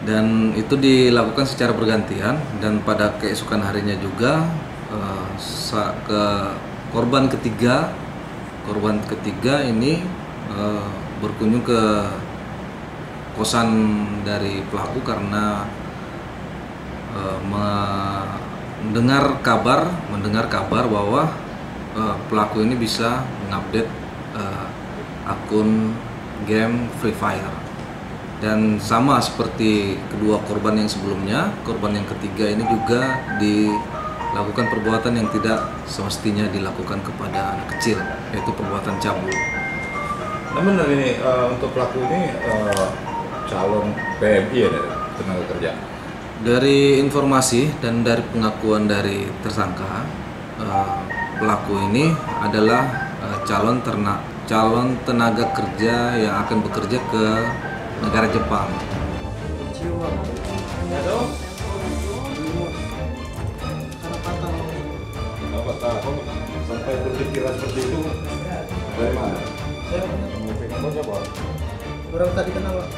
dan itu dilakukan secara bergantian, dan pada keesokan harinya juga ke korban ketiga ini berkunjung ke kosan dari pelaku karena mendengar kabar bahwa pelaku ini bisa mengupdate akun game Free Fire. Dan sama seperti kedua korban yang sebelumnya, korban yang ketiga ini juga dilakukan perbuatan yang tidak semestinya dilakukan kepada anak kecil, yaitu perbuatan cabul. Namun ini untuk pelaku ini calon PMI ya, tenaga kerja. Dari informasi dan dari pengakuan dari tersangka, pelaku ini adalah calon tenaga kerja yang akan bekerja ke negara Jepang. Sampai berpikiran seperti itu dari mana? Orang tadi kenal, Pak.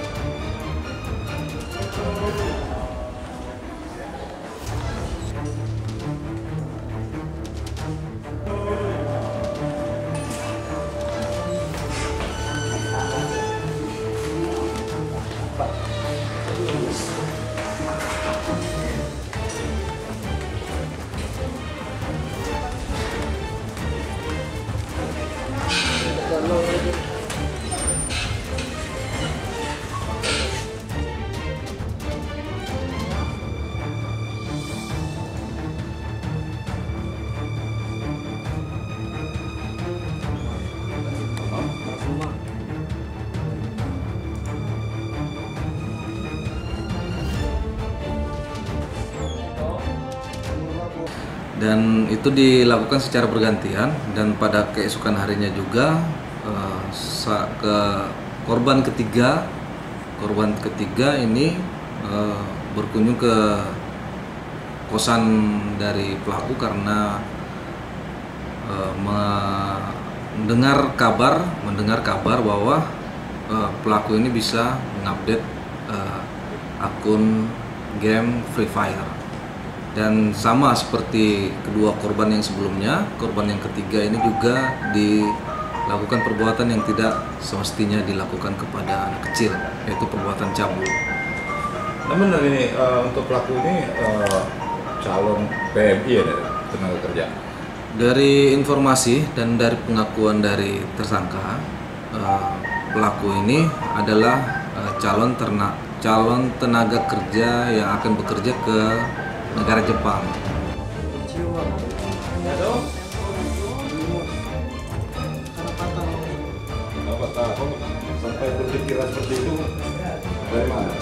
Dan itu dilakukan secara bergantian, dan pada keesokan harinya juga ke korban ketiga ini berkunjung ke kosan dari pelaku karena mendengar kabar bahwa pelaku ini bisa mengupdate akun game Free Fire. Dan sama seperti kedua korban yang sebelumnya, korban yang ketiga ini juga dilakukan perbuatan yang tidak semestinya dilakukan kepada anak kecil, yaitu perbuatan cabul. Namun ini untuk pelaku ini calon PMI ya, tenaga kerja. Dari informasi dan dari pengakuan dari tersangka, pelaku ini adalah calon tenaga kerja yang akan bekerja ke negara Jepang. Sampai berpikiran seperti itu dari mana?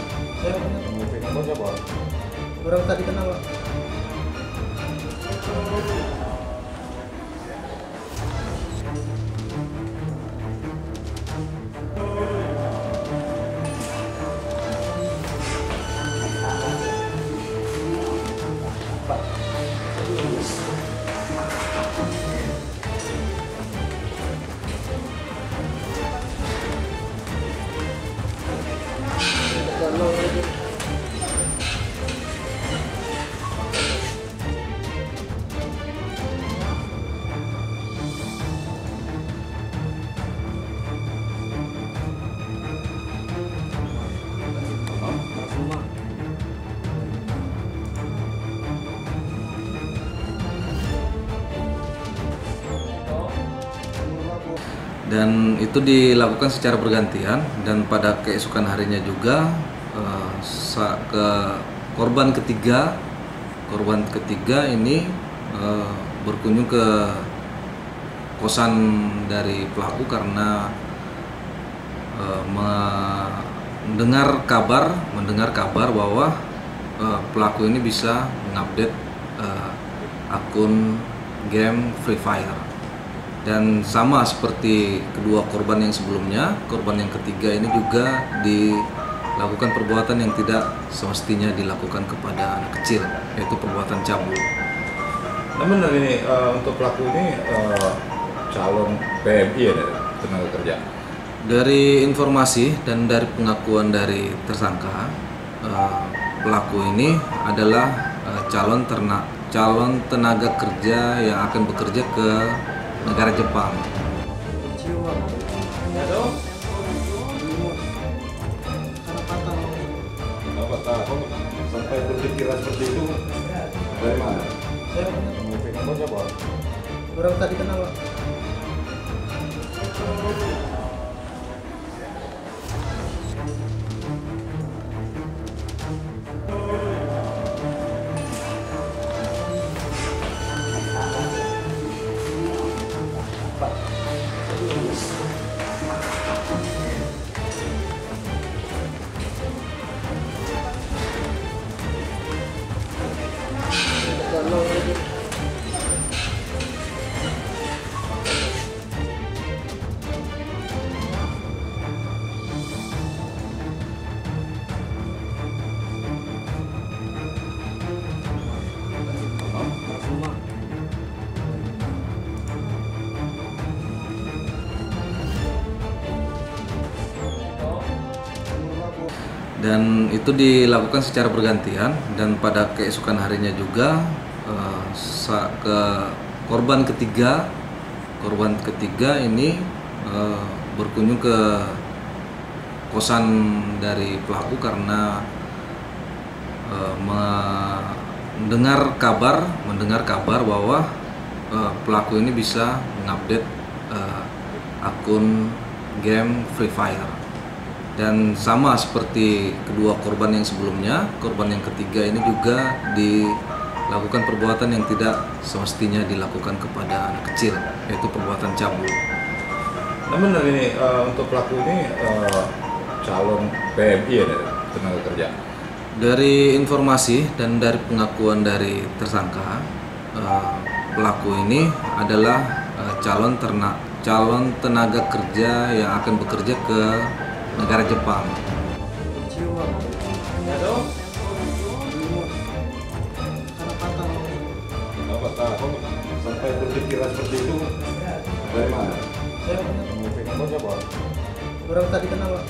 Orang tadi kenal, Pak. Dan itu dilakukan secara bergantian, dan pada keesokan harinya juga ke korban ketiga ini berkunjung ke kosan dari pelaku karena mendengar kabar bahwa pelaku ini bisa mengupdate akun game Free Fire. Dan sama seperti kedua korban yang sebelumnya, korban yang ketiga ini juga dilakukan perbuatan yang tidak semestinya dilakukan kepada anak kecil, yaitu perbuatan cabul. Namun ini untuk pelaku ini calon PMI ya, tenaga kerja. Dari informasi dan dari pengakuan dari tersangka, pelaku ini adalah calon tenaga kerja yang akan bekerja ke negara Jepang. Apa tahu sampai berpikiran seperti itu dari mana? Saya Kamu siapa? orang tadi kenal Pak. Dan itu dilakukan secara bergantian, dan pada keesokan harinya juga ke korban ketiga ini berkunjung ke kosan dari pelaku karena mendengar kabar bahwa pelaku ini bisa mengupdate akun game Free Fire. Dan sama seperti kedua korban yang sebelumnya, korban yang ketiga ini juga dilakukan perbuatan yang tidak semestinya dilakukan kepada anak kecil, yaitu perbuatan cabul. Namun ini untuk pelaku ini calon PMI ya, tenaga kerja. Dari informasi dan dari pengakuan dari tersangka, pelaku ini adalah calon tenaga kerja yang akan bekerja ke negara Jepang. Apa tahu sampai berpikiran seperti itu dari mana? Saya Kamu siapa? orang tadi kenal Pak.